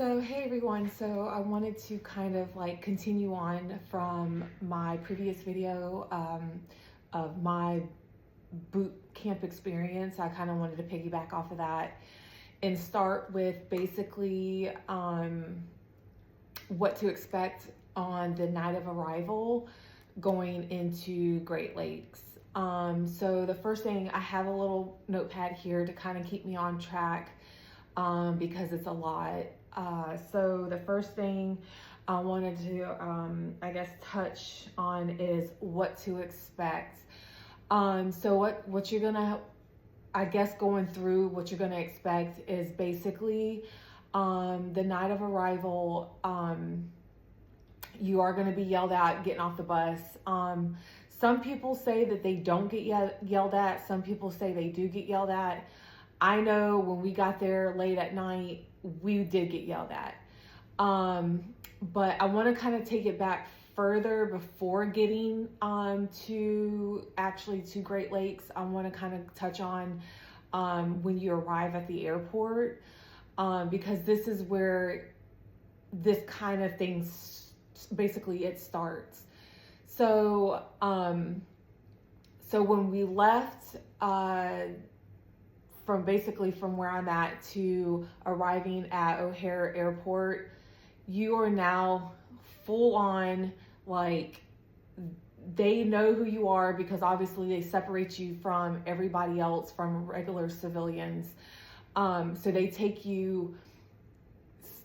So hey everyone, so I wanted to kind of like continue on from my previous video of my boot camp experience. I kind of wanted to piggyback off of that and start with basically what to expect on the night of arrival going into Great Lakes. So the first thing, I have a little notepad here to kind of keep me on track because it's a lot. So the first thing I wanted to, I guess, touch on is what to expect. So what you're gonna, I guess, going through what you're gonna expect is basically the night of arrival. You are gonna be yelled at getting off the bus. Some people say that they don't get yelled at. Some people say they do get yelled at. I know when we got there late at night, we did get yelled at. But I want to kind of take it back further before getting to Great Lakes. I want to kind of touch on when you arrive at the airport, because this is where this kind of thing basically it starts. So so when we left from where I'm at to arriving at O'Hare Airport, you are now full on, like, they know who you are because obviously they separate you from everybody else, from regular civilians. So they take you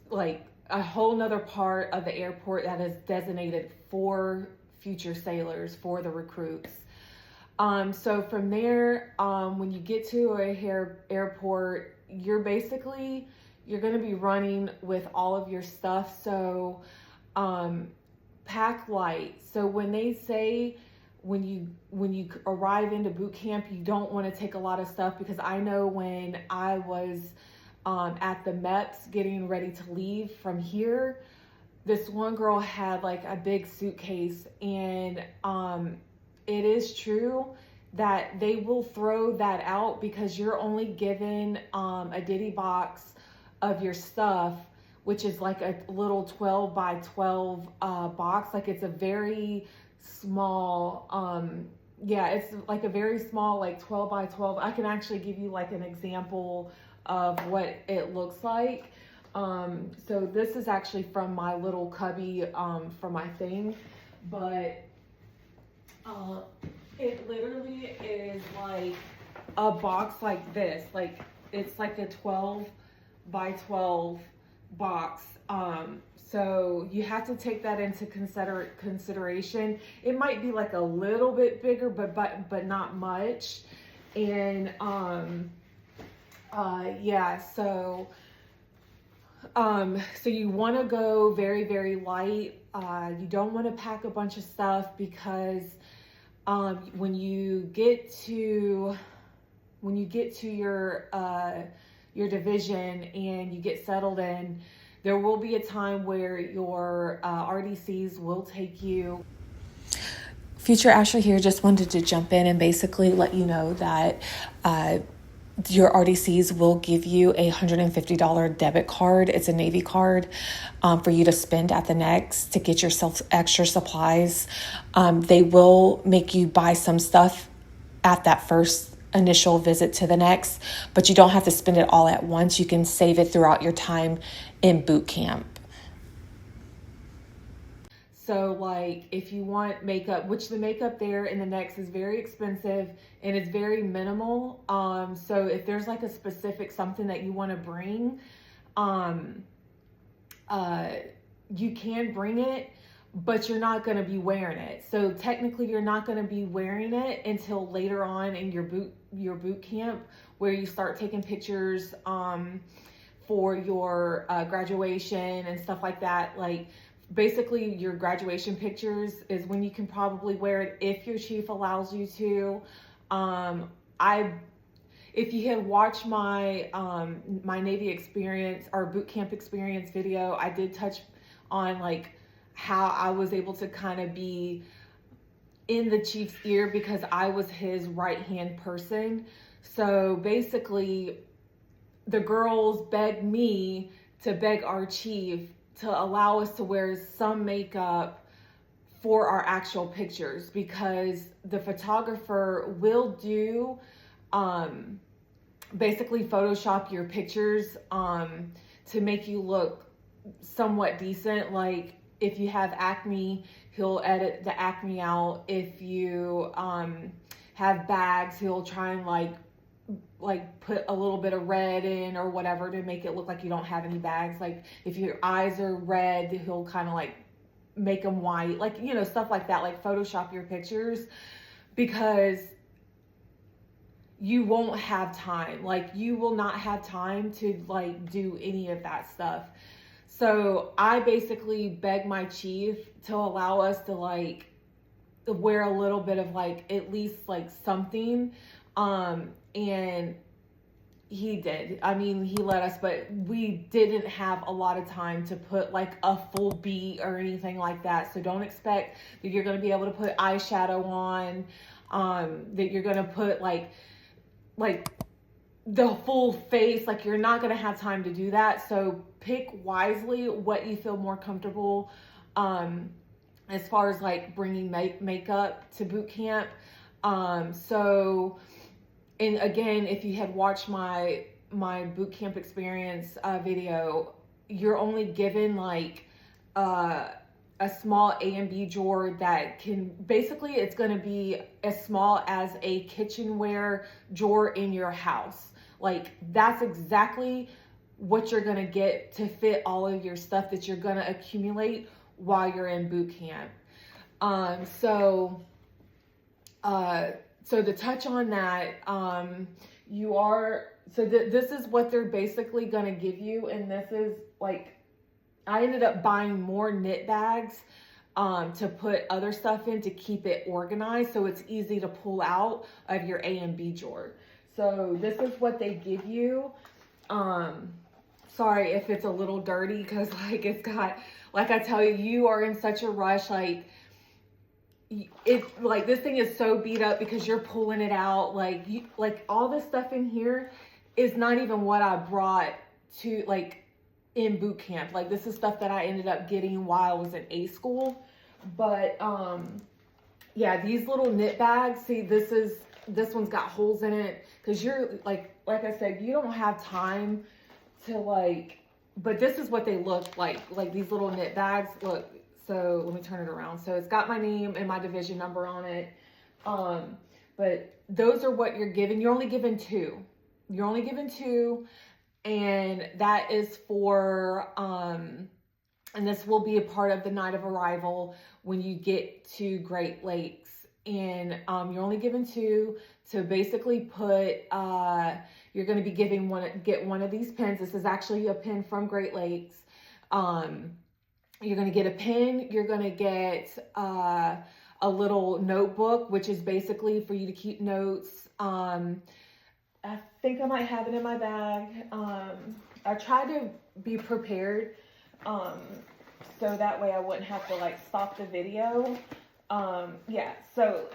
like a whole nother part of the airport that is designated for future sailors, for the recruits. So from there, when you get to O'Hare Airport, you're going to be running with all of your stuff. So, pack light. So when they say, when you arrive into boot camp, you don't want to take a lot of stuff, because I know when I was, at the MEPS getting ready to leave from here, this one girl had like a big suitcase, and, it is true that they will throw that out because you're only given a ditty box of your stuff, which is like a little 12 by 12 box. Like, it's a very small, it's like a very small, like 12 by 12. I can actually give you like an example of what it looks like. So this is actually from my little cubby for my thing, but it literally is like a box like this. Like, it's like a 12 by 12 box. So you have to take that into consideration. It might be like a little bit bigger, but not much. And so you want to go very, very light. You don't want to pack a bunch of stuff, because when you get to your division and you get settled in, there will be a time where your RDCs will take you. Future Ashley here, just wanted to jump in and basically let you know that your RDCs will give you a $150 debit card. It's a Navy card for you to spend at the next to get yourself extra supplies. They will make you buy some stuff at that first initial visit to the next, but you don't have to spend it all at once. You can save it throughout your time in boot camp. So like, if you want makeup, which the makeup there in the next is very expensive and it's very minimal. So if there's like a specific something that you want to bring, you can bring it, but you're not going to be wearing it. So technically you're not going to be wearing it until later on in your boot camp, where you start taking pictures, for your, graduation and stuff like that. Like, basically your graduation pictures is when you can probably wear it if your chief allows you to. If you had watched my my Navy experience or boot camp experience video, I did touch on like how I was able to kind of be in the chief's ear because I was his right hand person. So basically the girls begged me to beg our chief to allow us to wear some makeup for our actual pictures, because the photographer will do basically Photoshop your pictures to make you look somewhat decent. Like if you have acne, he'll edit the acne out. If you have bags, he'll try and like put a little bit of red in or whatever to make it look like you don't have any bags. Like if your eyes are red, he'll kind of like make them white, like, you know, stuff like that, like Photoshop your pictures, because you won't have time. Like you will not have time to like do any of that stuff. So I basically begged my chief to allow us to like wear a little bit of like at least like something, and he did. I mean, he let us, but we didn't have a lot of time to put like a full beat or anything like that. So don't expect that you're going to be able to put eyeshadow on, that you're going to put like the full face. Like you're not going to have time to do that. So pick wisely what you feel more comfortable as far as like bringing makeup to boot camp. And again, if you had watched my boot camp experience video, you're only given like a small A and B drawer that can, basically it's going to be as small as a kitchenware drawer in your house. Like that's exactly what you're going to get to fit all of your stuff that you're going to accumulate while you're in boot camp. So to touch on that, this is what they're basically going to give you. And this is like, I ended up buying more knit bags to put other stuff in to keep it organized so it's easy to pull out of your A and B drawer. So this is what they give you. Sorry if it's a little dirty, because like it's got, like I tell you, you are in such a rush. Like it's like this thing is so beat up because you're pulling it out. Like all this stuff in here is not even what I brought to like in boot camp. Like this is stuff that I ended up getting while I was in A school. But yeah, these little knit bags, see, this one's got holes in it because you're like I said, you don't have time to like, but this is what they look like these little knit bags look. So let me turn it around. So it's got my name and my division number on it. But those are what you're given. You're only given two. You're only given two. And that is for, and this will be a part of the night of arrival when you get to Great Lakes. And you're only given two to basically put, you're going to be get one of these pens. This is actually a pen from Great Lakes. You're going to get a pen. You're going to get a little notebook, which is basically for you to keep notes. I think I might have it in my bag. I tried to be prepared so that way I wouldn't have to like stop the video. Yeah, so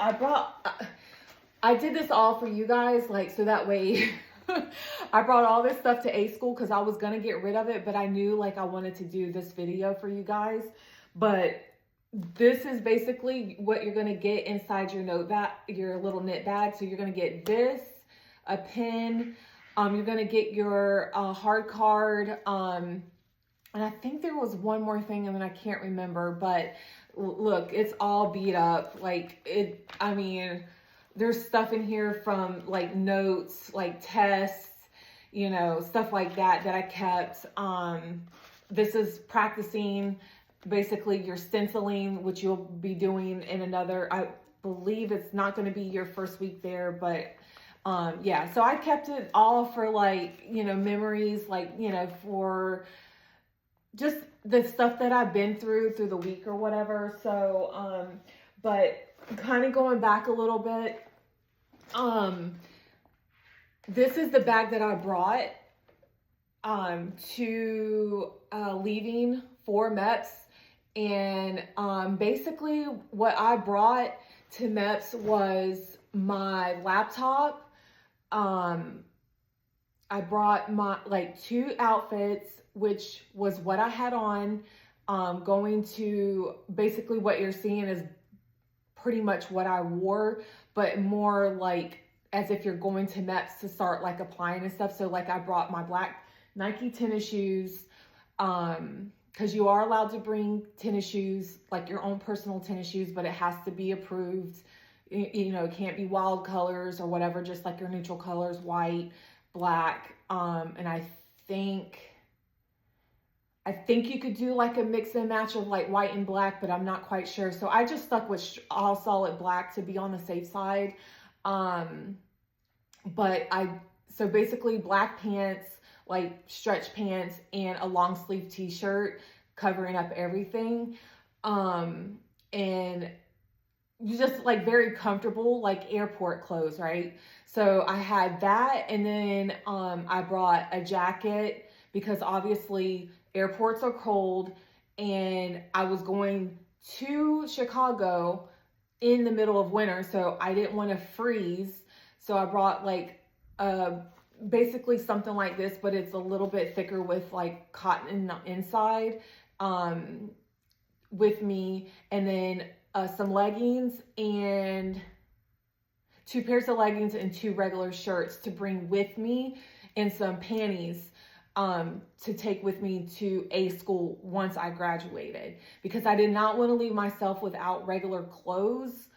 I did this all for you guys, like, so that way I brought all this stuff to A school because I was going to get rid of it, but I knew like I wanted to do this video for you guys. But this is basically what you're going to get inside your your little knit bag. So you're going to get this, a pen, you're going to get your hard card, and I think there was one more thing and then I can't remember, but look, it's all beat up. Like I mean, there's stuff in here from like notes, like tests, you know, stuff like that I kept. This is practicing basically your stenciling, which you'll be doing in another, I believe it's not going to be your first week there, but yeah, so I kept it all for like, you know, memories, like, you know, for just the stuff that I've been through the week or whatever. So, but kind of going back a little bit, this is the bag that I brought to leaving for MEPS. And basically what I brought to MEPS was my laptop, I brought my like 2 outfits, which was what I had on. Going to basically what you're seeing is pretty much what I wore, but more like as if you're going to MEPS to start like applying and stuff. So like I brought my black Nike tennis shoes, because you are allowed to bring tennis shoes, like your own personal tennis shoes, but it has to be approved. You know, it can't be wild colors or whatever, just like your neutral colors, white, black. And I think you could do like a mix and match of like white and black, but I'm not quite sure. So I just stuck with all solid black to be on the safe side. So basically black pants, like stretch pants, and a long sleeve t-shirt covering up everything. And you just like very comfortable, like airport clothes, right? So I had that, and then I brought a jacket because obviously airports are cold, and I was going to Chicago in the middle of winter, so I didn't want to freeze. So I brought like basically something like this, but it's a little bit thicker with like cotton inside with me, and then some leggings and 2 pairs of leggings and 2 regular shirts to bring with me, and some panties to take with me to A school once I graduated, because I did not want to leave myself without regular clothes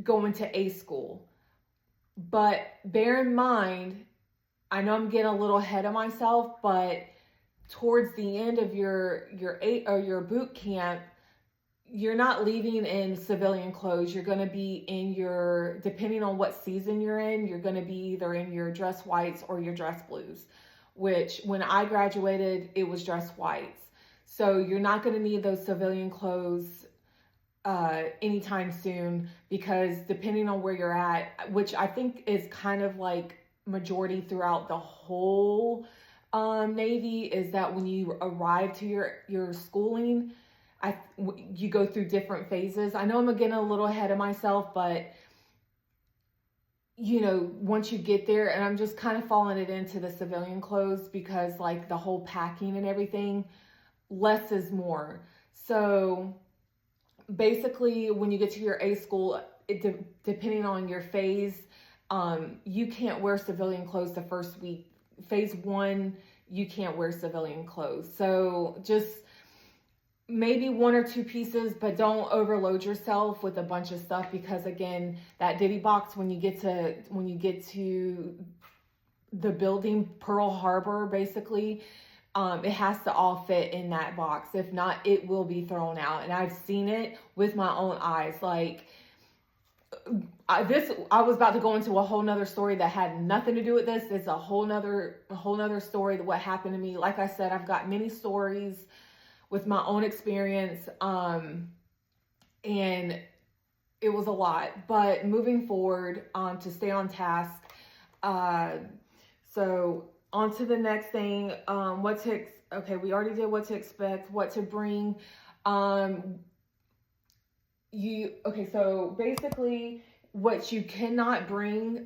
going to A school. But bear in mind, I know I'm getting a little ahead of myself, but towards the end of your boot camp, you're not leaving in civilian clothes. You're going to be in your, depending on what season you're in, you're going to be either in your dress whites or your dress blues, which when I graduated, it was dress whites. So you're not going to need those civilian clothes anytime soon, because depending on where you're at, which I think is kind of like majority throughout the whole Navy, is that when you arrive to your schooling, you go through different phases. I know I'm getting a little ahead of myself, but you know, once you get there, and I'm just kind of falling it into the civilian clothes because like the whole packing and everything, less is more. So basically when you get to your A school, depending on your phase, you can't wear civilian clothes the first week. Phase 1, you can't wear civilian clothes. So just maybe 1 or 2 pieces, but don't overload yourself with a bunch of stuff, because again, that divvy box, when you get to the building, Pearl Harbor, basically, it has to all fit in that box. If not, it will be thrown out. And I've seen it with my own eyes. Like I was about to go into a whole nother story that had nothing to do with this. It's a whole nother story that what happened to me. Like I said, I've got many stories with my own experience, and it was a lot. But moving forward, to stay on task, so on to the next thing. Okay, we already did what to expect, what to bring. So basically what you cannot bring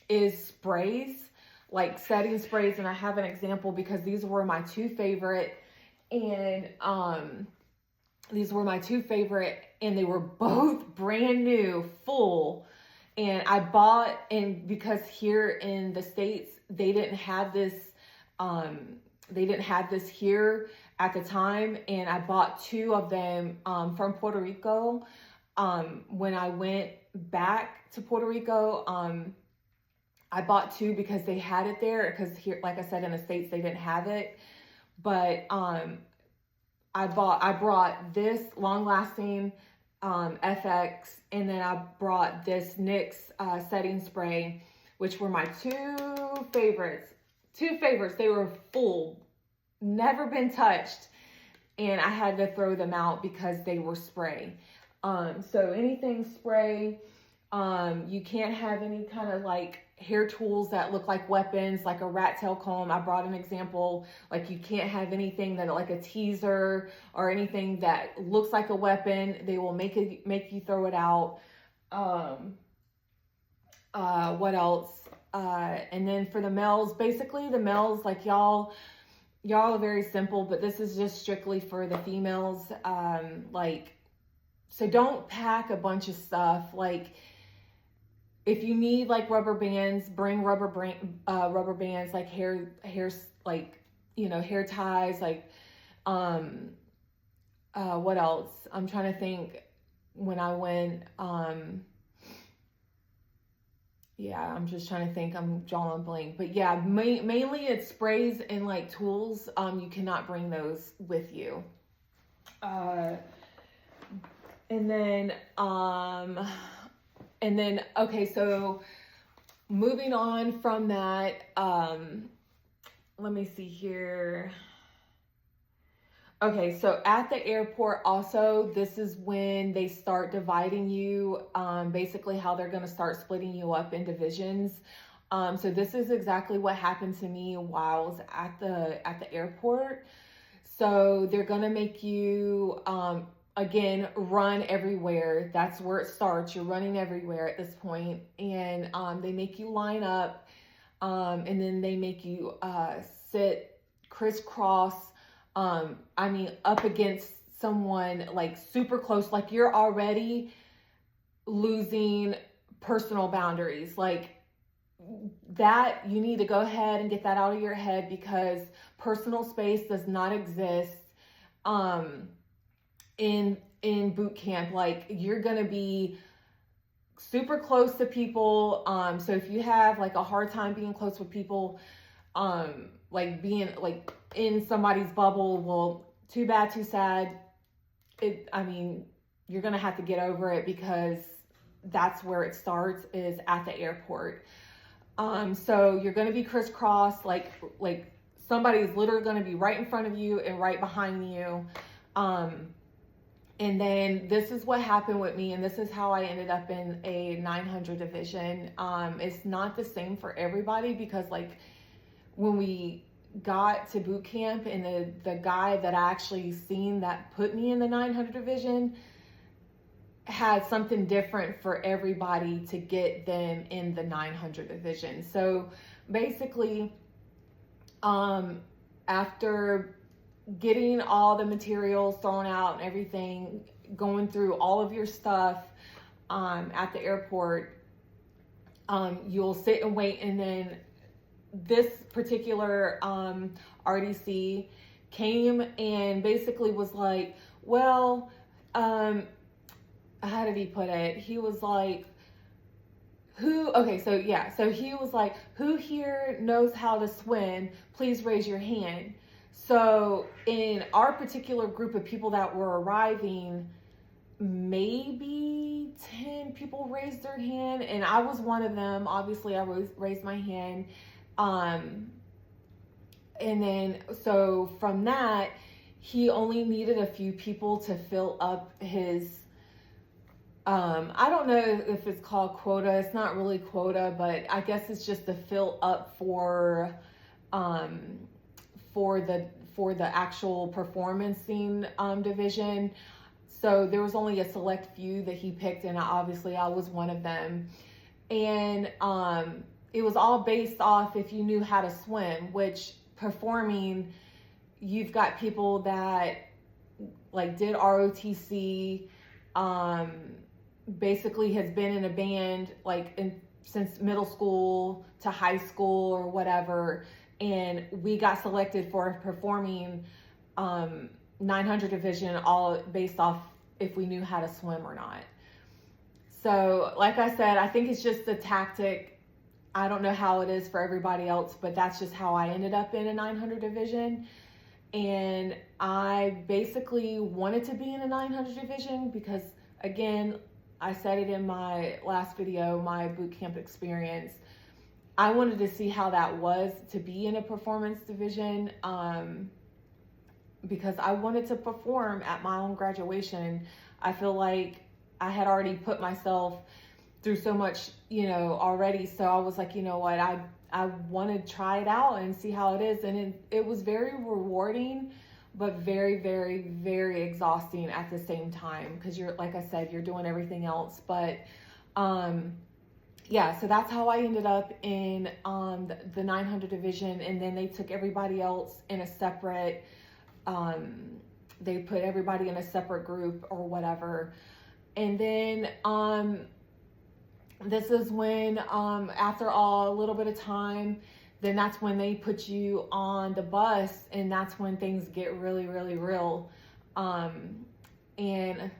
is sprays, like setting sprays, and I have an example because these were my 2 favorite. And and they were both brand new, full. And I bought, and because here in the States, they didn't have this here at the time. And I bought 2 of them from Puerto Rico. When I went back to Puerto Rico, I bought 2 because they had it there, because here, like I said, in the States, they didn't have it. But I brought this long-lasting FX, and then I brought this NYX setting spray, which were my 2 favorites. They were full, never been touched, and I had to throw them out because they were spray. So anything spray, you can't have any kind of like hair tools that look like weapons, like a rat tail comb. I brought an example, like you can't have anything that like a teaser or anything that looks like a weapon. They will make you throw it out. What else? And then for the males, basically the males, like y'all are very simple, but this is just strictly for the females. Like, so don't pack a bunch of stuff. Like, if you need like rubber bands, bring rubber bands, like hair, like, you know, hair ties, like, what else? I'm trying to think when I went, yeah, I'm just trying to think. I'm drawing a blank, but yeah, mainly it's sprays and like tools. You cannot bring those with you. And then, okay, so moving on from that, let me see here. Okay, so at the airport also, this is when they start dividing you, basically how they're going to start splitting you up in divisions. So this is exactly what happened to me while I was at the airport. So they're going to make you, again, run everywhere. That's where it starts. You're running everywhere at this point. And they make you line up, and then they make you sit crisscross, I mean, up against someone like super close, like you're already losing personal boundaries. Like that, you need to go ahead and get that out of your head, because personal space does not exist in boot camp. Like, you're gonna be super close to people. So if you have like a hard time being close with people, like being like in somebody's bubble, well, too bad, too sad. I mean, you're gonna have to get over it, because that's where it starts, is at the airport. So you're gonna be crisscrossed, like somebody's literally gonna be right in front of you and right behind you. And then this is what happened with me, and this is how I ended up in a 900 division. It's not the same for everybody, because like when we got to boot camp, and the guy that I actually seen that put me in the 900 division had something different for everybody to get them in the 900 division. So basically, after getting all the materials thrown out and everything, going through all of your stuff at the airport, you'll sit and wait. And then this particular RDC came and basically was like, well, how did he put it? He was like, so he was like, who here knows how to swim? Please raise your hand. So in our particular group of people that were arriving, maybe 10 people raised their hand, and I was one of them. Obviously, I raised my hand. And then, so from that, he only needed a few people to fill up his, I don't know if it's called quota. It's not really quota, but I guess it's just to fill up for the actual performancing division. So there was only a select few that he picked, and obviously I was one of them. And it was all based off if you knew how to swim, which performing, you've got people that like did ROTC, basically has been in a band like since middle school to high school or whatever. And we got selected for performing 900 division, all based off if we knew how to swim or not. So like I said, I think it's just the tactic. I don't know how it is for everybody else, but that's just how I ended up in a 900 division. And I basically wanted to be in a 900 division because, again, I said it in my last video, my boot camp experience. I wanted to see how that was to be in a performance division, because I wanted to perform at my own graduation. I feel like I had already put myself through so much, already. So I was like, you know what, I want to try it out and see how it is. And it was very rewarding, but very, very, very exhausting at the same time. Because you're, like I said, you're doing everything else. But yeah, so that's how I ended up in the 900 division, and then they took everybody else in a separate. They put everybody in a separate group or whatever, and then this is when after a little bit of time, then that's when they put you on the bus, and that's when things get really, really real. And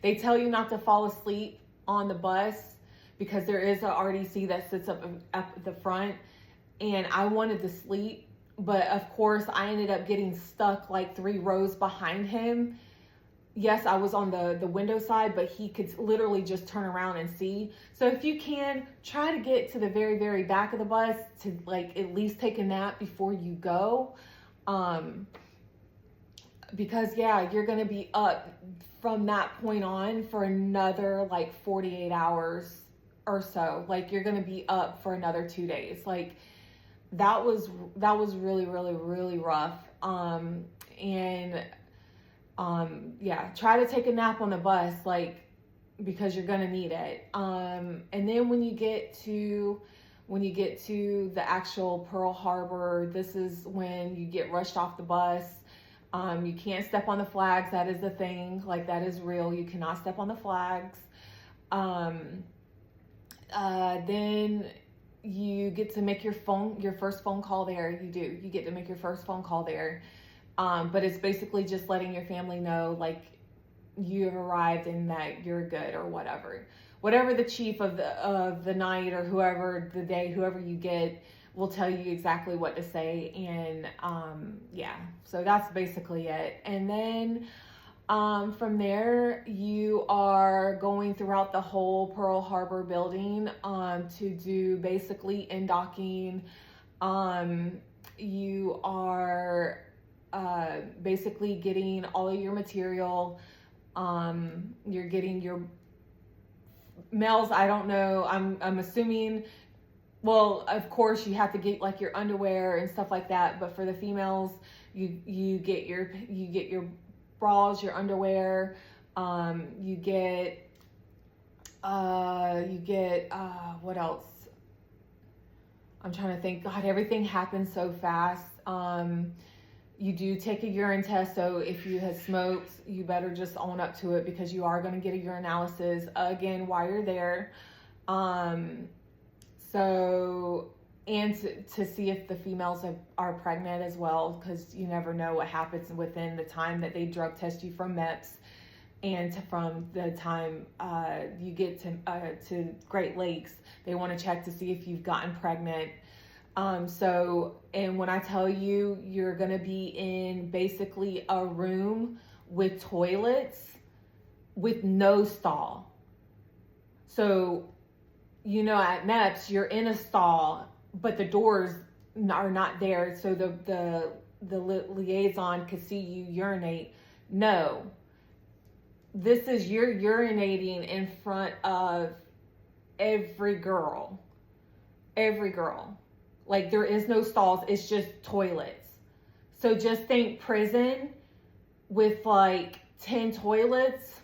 they tell you not to fall asleep on the bus because there is a RDC that sits up at the front, and I wanted to sleep, but of course I ended up getting stuck like 3 rows behind him. Yes, I was on the window side, but he could literally just turn around and see. So if you can, try to get to the very, very back of the bus to like at least take a nap before you go. Because yeah, you're going to be up from that point on for another like 48 hours or so. Like you're going to be up for another 2 days. Like that was really, really, really rough. Yeah, try to take a nap on the bus, like, because you're gonna need it. And then when you get to the actual Pearl Harbor, this is when you get rushed off the bus. You can't step on the flags. That is the thing. Like, that is real. You cannot step on the flags. Then you get to make your first phone call there. You get to make your first phone call there. But it's basically just letting your family know, like, you have arrived and that you're good or whatever. Whatever the chief of the night or whoever the day, whoever you get, will tell you exactly what to say. And yeah, so that's basically it. And then from there, you are going throughout the whole Pearl Harbor building to do basically in-docking. You are basically getting all of your material. You're getting your males, I don't know, I'm assuming, well, of course you have to get like your underwear and stuff like that, but for the females, you get your bras, your underwear, you get what else? I'm trying to think. God, everything happens so fast. You do take a urine test, so if you had smoked, you better just own up to it because you are going to get a urinalysis again while you're there. So, and to see if the females are pregnant as well, because you never know what happens within the time that they drug test you from MEPS and from the time you get to Great Lakes. They want to check to see if you've gotten pregnant. So, and when I tell you, you're going to be in basically a room with toilets with no stall. So, you know, at MEPS, you're in a stall, but the doors are not there. So the liaison could see you urinate. No, this is, you're urinating in front of every girl. Like, there is no stalls. It's just toilets. So just think prison with like 10 toilets,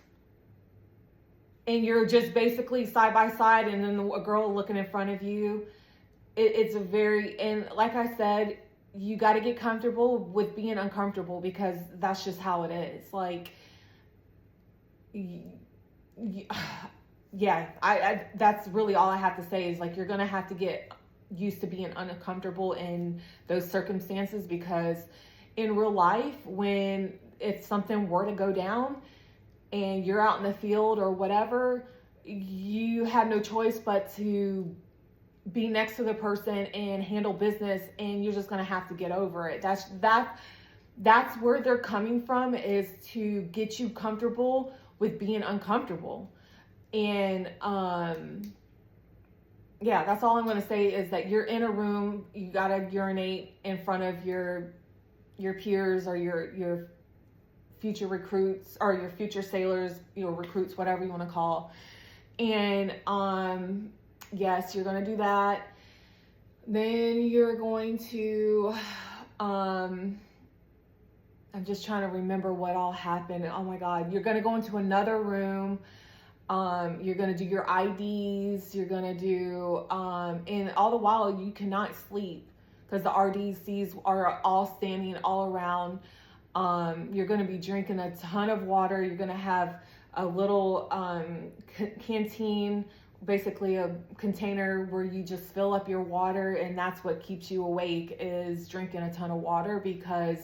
and you're just basically side by side, and then a girl looking in front of you. It's a very, and like I said, you got to get comfortable with being uncomfortable, because that's just how it is. Like, yeah, I that's really all I have to say is, like, you're going to have to get used to being uncomfortable in those circumstances, because in real life, if something were to go down and you're out in the field or whatever, you have no choice but to be next to the person and handle business, and you're just going to have to get over it. That's where they're coming from, is to get you comfortable with being uncomfortable. And yeah, that's all I'm going to say, is that you're in a room, you got to urinate in front of your peers or your future recruits or your future sailors, recruits, whatever you want to call. And yes, you're going to do that. Then you're going to, I'm just trying to remember what all happened. Oh my God, you're going to go into another room. You're going to do your IDs. You're going to do, and all the while you cannot sleep because the RDCs are all standing all around. You're going to be drinking a ton of water. You're going to have a little canteen, basically a container where you just fill up your water, and that's what keeps you awake, is drinking a ton of water, because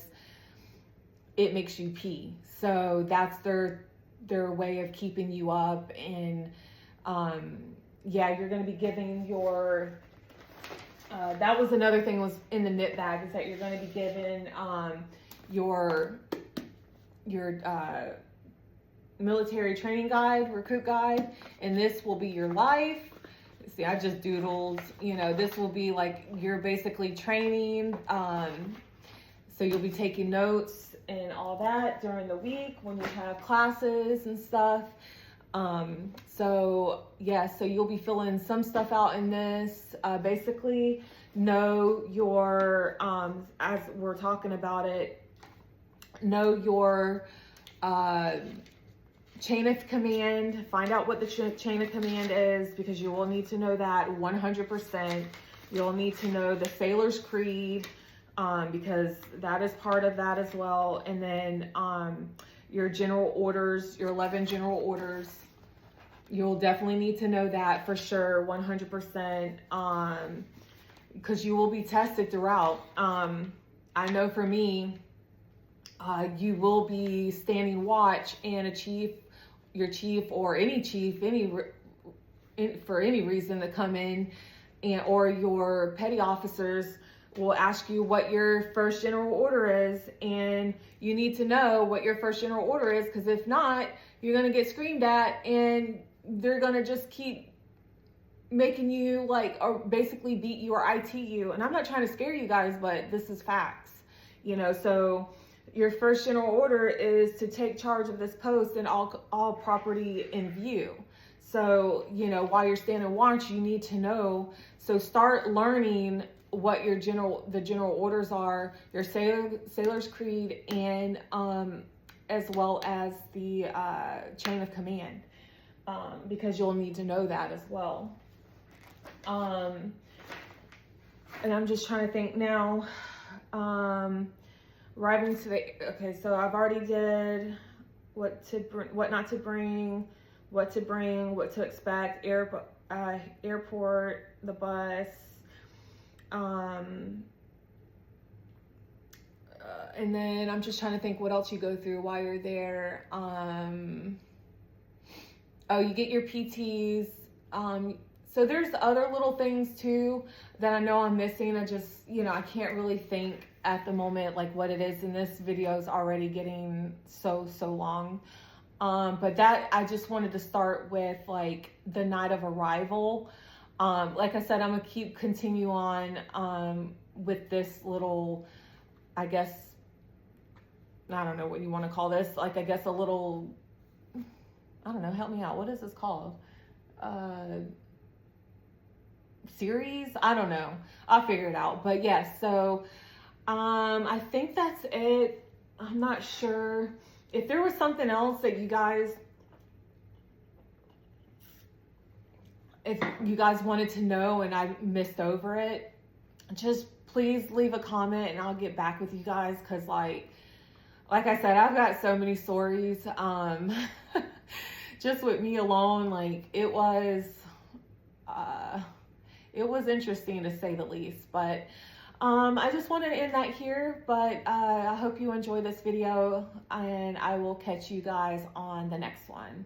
it makes you pee. So that's their way of keeping you up. And yeah, you're going to be giving your that was another thing was in the knit bag, is that you're going to be given your military training guide, recruit guide, and this will be your life. See, I just doodled, you know, this will be like you're basically training. So you'll be taking notes and all that during the week when you have classes and stuff. So yeah, so you'll be filling some stuff out in this. Basically know your, as we're talking about it, know your chain of command. Find out what the chain of command is, because you will need to know that 100%. You'll need to know the Sailor's Creed, because that is part of that as well. And then your general orders, your 11 general orders, you'll definitely need to know that for sure, 100%, because you will be tested throughout. I know for me, you will be standing watch, and your chief or any chief, for any reason to come in, or your petty officers will ask you what your first general order is, and you need to know what your first general order is, because if not, you're going to get screamed at, and they're going to just keep making you or basically beat you or IT you. And I'm not trying to scare you guys, but this is facts, so your first general order is to take charge of this post and all property in view. So, while you're standing watch, you need to know. So start learning what the general orders are, your Sailor's Creed, and as well as the chain of command, because you'll need to know that as well. And I'm just trying to think now. Arriving to okay, so I've already did what not to bring, what to bring, what to expect, airport, the bus, and then I'm just trying to think what else you go through while you're there. Oh, you get your PTs. So there's other little things too that I know I'm missing. I just, I can't really think at the moment what it is, and this video is already getting so long. But that, I just wanted to start with the night of arrival. Like I said, I'm gonna continue on with this little, I guess, I don't know what you want to call this, I guess a little, I don't know, help me out, what is this called? Series? I don't know, I'll figure it out. But yes, so I think that's it. I'm not sure if there was something else that you guys wanted to know and I missed over it. Just please leave a comment and I'll get back with you guys, because like I said, I've got so many stories. Just with me alone, it was interesting to say the least. But I just wanted to end that here, but I hope you enjoy this video, and I will catch you guys on the next one.